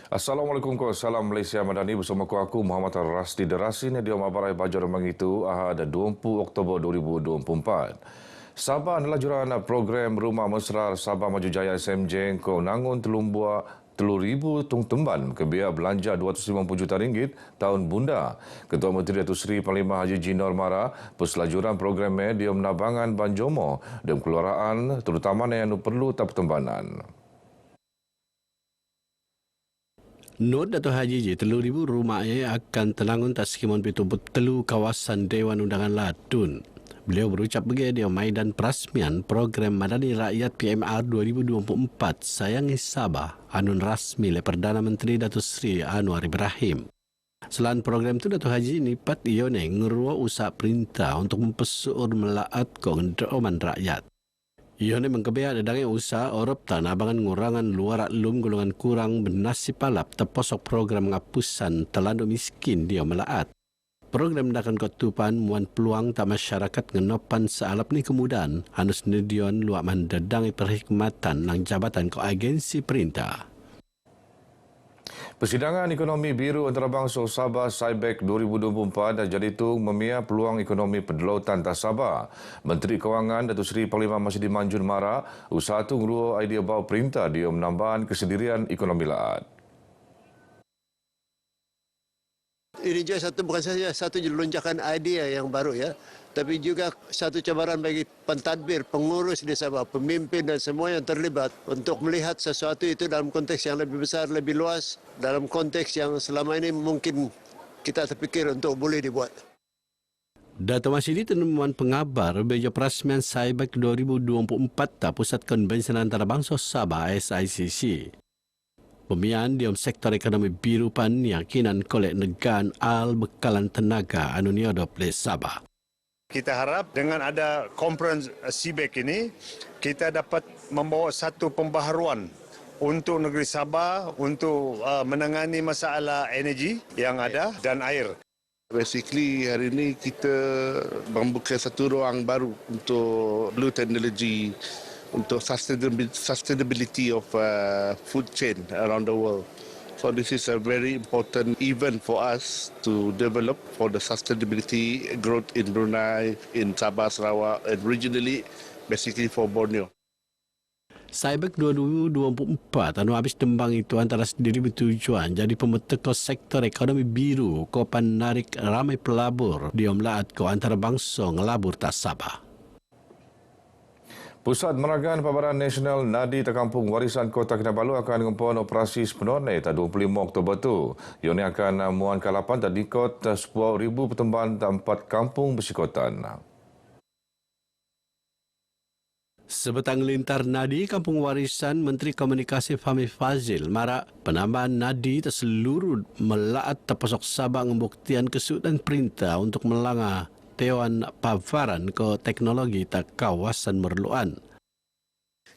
Assalamualaikum salam Malaysia Madani bersama aku Muhammad Rasdi Derasin di Mabarai Bajar Mengitu Ahad 20 Oktober 2024. Sabah adalah juran program Rumah Mesra Sabah Maju Jaya SMJ ko nangun telumbua 3,000 tung temban ke biaya belanja 250 juta ringgit tahun bunda. Ketua Menteri Datuk Seri Panglima Haji Jinor Mara perselajuran program medium nabangan Banjomo dan keluaraan terutama yang perlu tap tembanan. Not Dato' Haji 3,000 rumah akan tenangun taskimun pitu telu kawasan Dewan Undangan Latun. Beliau berucap begitu di Maidan Perasmian Program Madani Rakyat PMR 2024 Sayangi Sabah anun rasmi oleh Perdana Menteri Datuk Seri Anwar Ibrahim. Selain program itu, Dato' Haji nipat ione ngerua usaha perintah untuk mempesuur melaat kongdoman rakyat. Ione mengkebaya dadangnya usaha Orop tanah abangan ngurangan luar lum golongan kurang bernasib palap terposok program ngapusan telandu miskin dia melaat. Program dakan kotupan muan peluang tak masyarakat ngenopan sealap ni kemudahan hanus nedion luak mandadangi perkhidmatan nang jabatan ko agensi perintah. Persidangan Ekonomi Biru Antarabangsa Sabah SAIBEC 2024 dan jadi itu memia peluang ekonomi pedalautan tas Sabah. Menteri Kewangan Datuk Seri Panglima Masjid Manjun Mara usaha itu ngerua idea bau perintah dia menambahkan kesendirian ekonomi laat. Ini juga bukan saja satu lonjakan idea yang baru ya, tapi juga satu cabaran bagi pentadbir, pengurus di Sabah, pemimpin dan semua yang terlibat untuk melihat sesuatu itu dalam konteks yang lebih besar, lebih luas, dalam konteks yang selama ini mungkin kita terfikir untuk boleh dibuat. Dato' Masidi tenemuan pengabar beja perasmian SAIBEC 2024 Pusat Konvensi Antarabangsa Sabah SICC. Pemian di sektor ekonomi biru pan yakinan kolek negan al bekalan tenaga anunia dople Sabah. Kita harap dengan ada conference SAIBEC ini, kita dapat membawa satu pembaharuan untuk negeri Sabah untuk menangani masalah energi yang ada dan air. Basically hari ini kita membuka satu ruang baru untuk blue technology, untuk sustainability of food chain around the world. So this is a very important event for us to develop for the sustainability growth in Brunei, in Sabah, Sarawak, and regionally, basically for Borneo. SAIBEC 2024 anu habis tembang itu antara sendiri bertujuan jadi pemeteko sektor ekonomi biru kopan narik ramai pelabur di omlaat ko antarabangsa ngelabur tas Sabah. Pusat Meragaan Pabaran Nasional Nadi Terkampung Warisan Kota Kinabalu akan mengumpul operasi sepenuhnya pada 25 Oktober itu. Ia akan muan kalapan dan dikot 10,000 pertemban dan 4 kampung bersikotan. Sebetang lintar Nadi Kampung Warisan Menteri Komunikasi Fahmi Fazil marak penambahan Nadi terseluruh melaat terpasok Sabah membuktian kesulitan perintah untuk melanggar Dewan Pabaran ke teknologi tak kawasan merluan.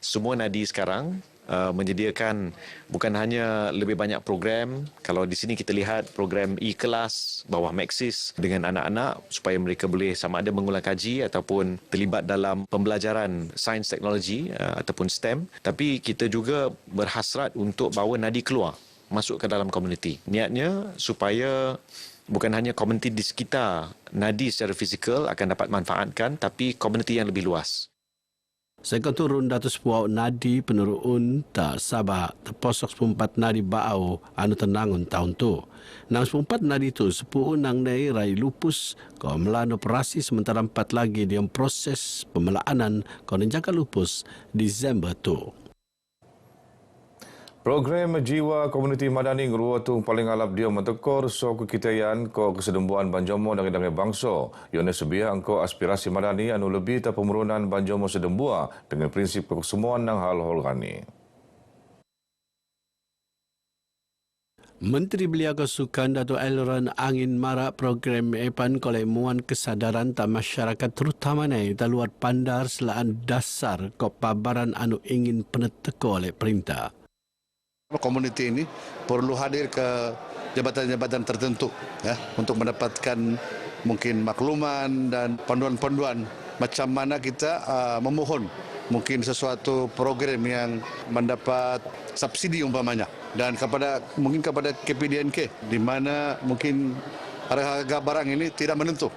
Semua nadi sekarang menyediakan bukan hanya lebih banyak program. Kalau di sini kita lihat program e-kelas bawah Maxis dengan anak-anak supaya mereka boleh sama ada mengulang kaji ataupun terlibat dalam pembelajaran sains teknologi ataupun STEM. Tapi kita juga berhasrat untuk bawa nadi keluar masuk ke dalam komuniti. Niatnya supaya bukan hanya komuniti di sekitar nadi secara fizikal akan dapat manfaatkan, tapi komuniti yang lebih luas. Sekon turun datus puau nadi penurun tak Sabah terposok 14 nadi baau anu tenangun tahun tu. Nang 14 nadi tu 10 nang nei rai lupus ko melan operasi sementara 4 lagi di proses pemelaanan ko nenjaka lupus Disember tu. Program Jiwa Komuniti Madani ngeruatung paling alap dia mentekor so kekitayan ko kesedembuan Banjomo dan dangai bangsa. Ione sebiah angko aspirasi Madani anu lebih ta pemurunan Banjomo sedembua dengan prinsip kesemuan nang hal holgani. Menteri Belia Kesukan Dato' Elron Angin Marak program epan kolej muan kesadaran tak masyarakat terutama ni tak luar pandar selaan dasar ko pabaran anu ingin peneteko oleh perintah. Komuniti ini perlu hadir ke jabatan-jabatan tertentu ya, untuk mendapatkan mungkin makluman dan panduan-panduan macam mana kita memohon mungkin sesuatu program yang mendapat subsidi umpamanya dan mungkin kepada KPDNK di mana mungkin harga barang ini tidak menentu.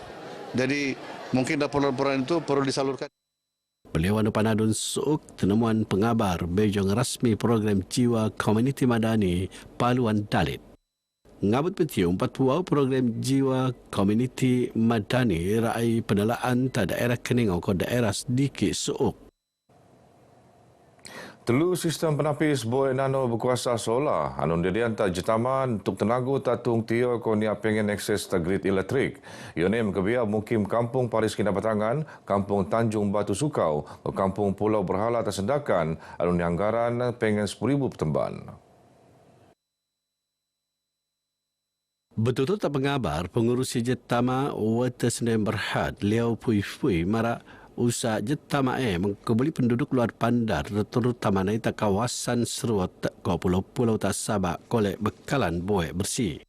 Jadi mungkin laporan-laporan itu perlu disalurkan. Beliau Panadun Suuk tenemuan pengabar bejong rasmi program Jiwa Komuniti Madani Paluan Dalit. Ngabut petiung patuau program Jiwa Komuniti Madani rai penelaan ta daerah Keningau ke daerah sedikit Suuk. Telu sistem penapis boi nano berkuasa solar anun dirianta jetaman untuk tenaga tatung tio ko nia pengen akses ta grid elektrik. Ione mekebia mukim Kampung Paris Kinabatangan, Kampung Tanjung Batu Sukau, ke Kampung Pulau Berhala Tersendakan anun anggaran pengen 10,000 pertemban. Betul-betul tak pengabar pengurus jetama Water Sdn Berhad Liao Pui Pui mara usaha jetama mengkebeli penduduk luar bandar terutama naik kawasan Serut ke pulau-pulau tak Sabak kolek bekalan boi bersih.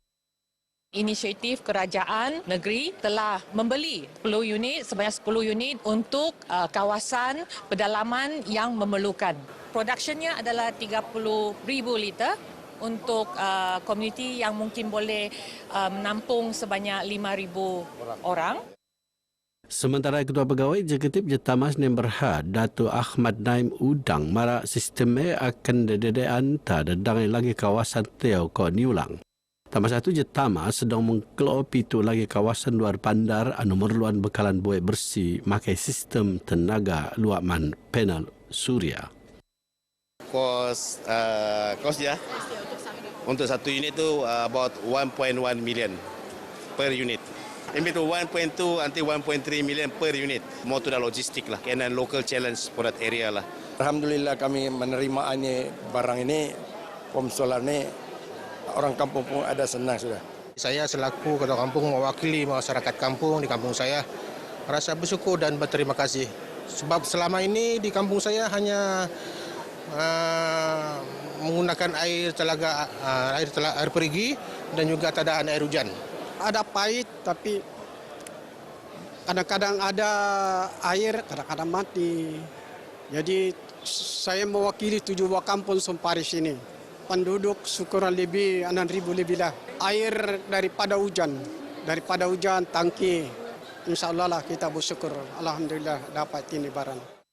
Inisiatif kerajaan negeri telah membeli 10 unit sebanyak 10 unit untuk kawasan pedalaman yang memerlukan. Produksinya adalah 30,000 liter untuk komuniti yang mungkin boleh menampung sebanyak 5,000 orang. Sementara Ketua Pegawai Eksekutif Jetama Sdn Berhad, Datuk Ahmad Naim Udang, mara sistemnya akan dedean tak dedang lagi kawasan Teo ke Niulang. Tambah satu Jetama sedang mengkelopi itu lagi kawasan luar bandar anu memerluan bekalan boi bersih makai sistem tenaga luaman panel surya. Kos dia untuk satu unit tu about 1.1 million per unit. Maybe to 1.2 until 1.3 million per unit. More to the logistic lah and then local challenge for that area lah. Alhamdulillah kami menerima ini barang ini, pom solar ni orang kampung pun ada senang sudah. Saya selaku ketua kampung mewakili masyarakat kampung di kampung saya rasa bersyukur dan berterima kasih. Sebab selama ini di kampung saya hanya menggunakan air telaga, air perigi dan juga tadaan air hujan. Ada pahit tapi kadang-kadang ada air, kadang-kadang mati. Jadi saya mewakili 7 buah kampung Semparis ini. Penduduk syukuran lebih 6,000 lebih lah. Air daripada hujan tangki. InsyaAllah lah kita bersyukur. Alhamdulillah dapat ini barang.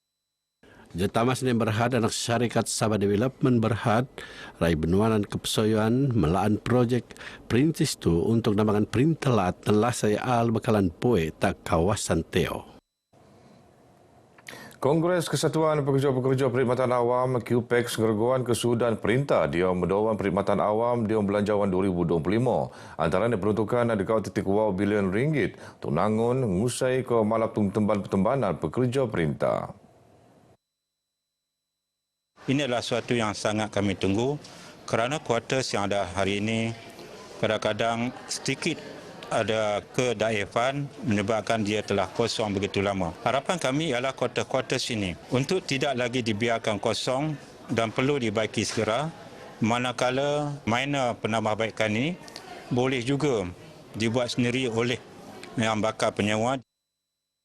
Jetama Sdn Berhad anak syarikat Sabah Development Berhad rai benuanan kepesoyan melaan projek perintis tu untuk namakan perintelat telah saya al bekalan poe tak kawasan Teo. Kongres Kesatuan Pekerja-Pekerja Perkhidmatan Awam QPEX ngergoan kesudahan perintah dia mendoan perkhidmatan awam dia belanjawan 2025. Antaranya peruntukan dekat titik wow bilion ringgit tunangun ngusai ke malap temban pertembanan pekerja perintah. Ini adalah suatu yang sangat kami tunggu kerana kuartus yang ada hari ini kadang-kadang sedikit ada kedaifan menyebabkan dia telah kosong begitu lama. Harapan kami ialah kuartus ini untuk tidak lagi dibiarkan kosong dan perlu dibaiki segera, manakala minor penambahbaikan ini boleh juga dibuat sendiri oleh yang bakal penyewa.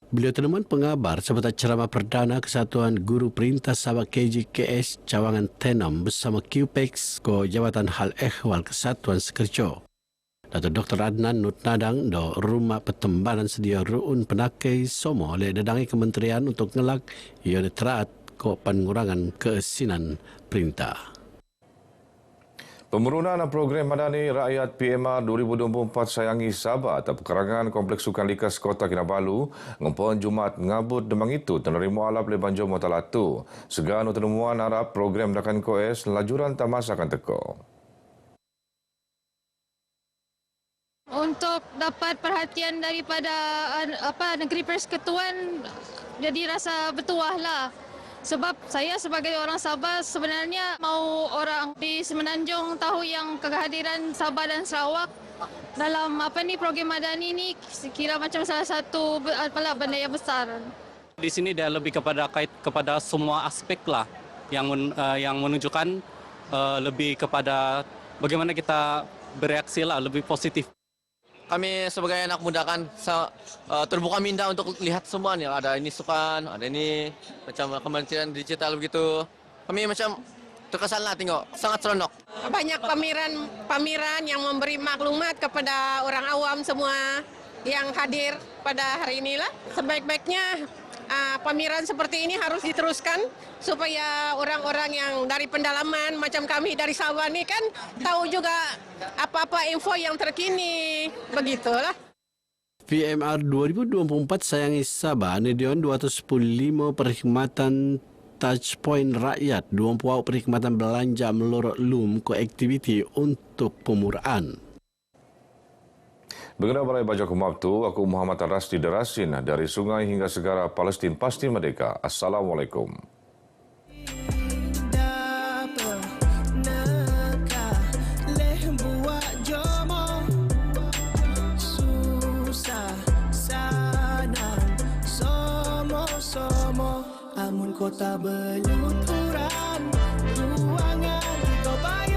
Beliau tenemuan pengabar sebagai ceramah perdana Kesatuan Guru Perintah Sabah KGKS Cawangan Tenam bersama QPEX ke Jabatan Hal Ehwal Kesatuan Sekerjo. Datuk Dr. Adnan Nutnadang do Rumah Pertembanan Sedia Ru'un Penakai Somo oleh dadangi kementerian untuk ngelak ia teraat ke pengurangan keesinan perintah. Pemerunan program Madani Rakyat PMR 2024 sayangi Sabah atau pekarangan Kompleks Sukan Likas Kota Kinabalu ngumpul Jumat ngabut demang itu tenerima alap le Banjo Motalatu. Segala tenemuan harap program dakan koes lajuran tamas akan teko. Untuk dapat perhatian daripada Negeri Persekutuan jadi rasa bertuah lah. Sebab saya sebagai orang Sabah sebenarnya mau orang di Semenanjung tahu yang kehadiran Sabah dan Sarawak dalam program Madani ni kira macam salah satu benda yang besar. Di sini dia lebih kepada semua aspek lah yang menunjukkan lebih kepada bagaimana kita bereaksi lah lebih positif. Kami sebagai anak muda kan terbuka minda untuk lihat semua nih. Ada ini sukan, ada ini macam kementerian digital begitu. Kami macam terkesan lah tengok, sangat seronok. Banyak pameran yang memberi maklumat kepada orang awam semua yang hadir pada hari inilah. Sebaik-baiknya pameran seperti ini harus diteruskan supaya orang-orang yang dari pendalaman macam kami dari Sabah ni kan tahu juga apa-apa info yang terkini. Begitulah. PMR 2024 sayangi Sabah Nedion 215 perkhidmatan touchpoint rakyat 20 perkhidmatan belanja melorot lum ko aktiviti untuk pemuraan. Mengenai Balai Baja Kumabtu, aku Muhammad Rasdi Derasin dari sungai hingga segara Palestin pasti merdeka. Assalamualaikum. Amun kota beluturan, ruangan kita bayar.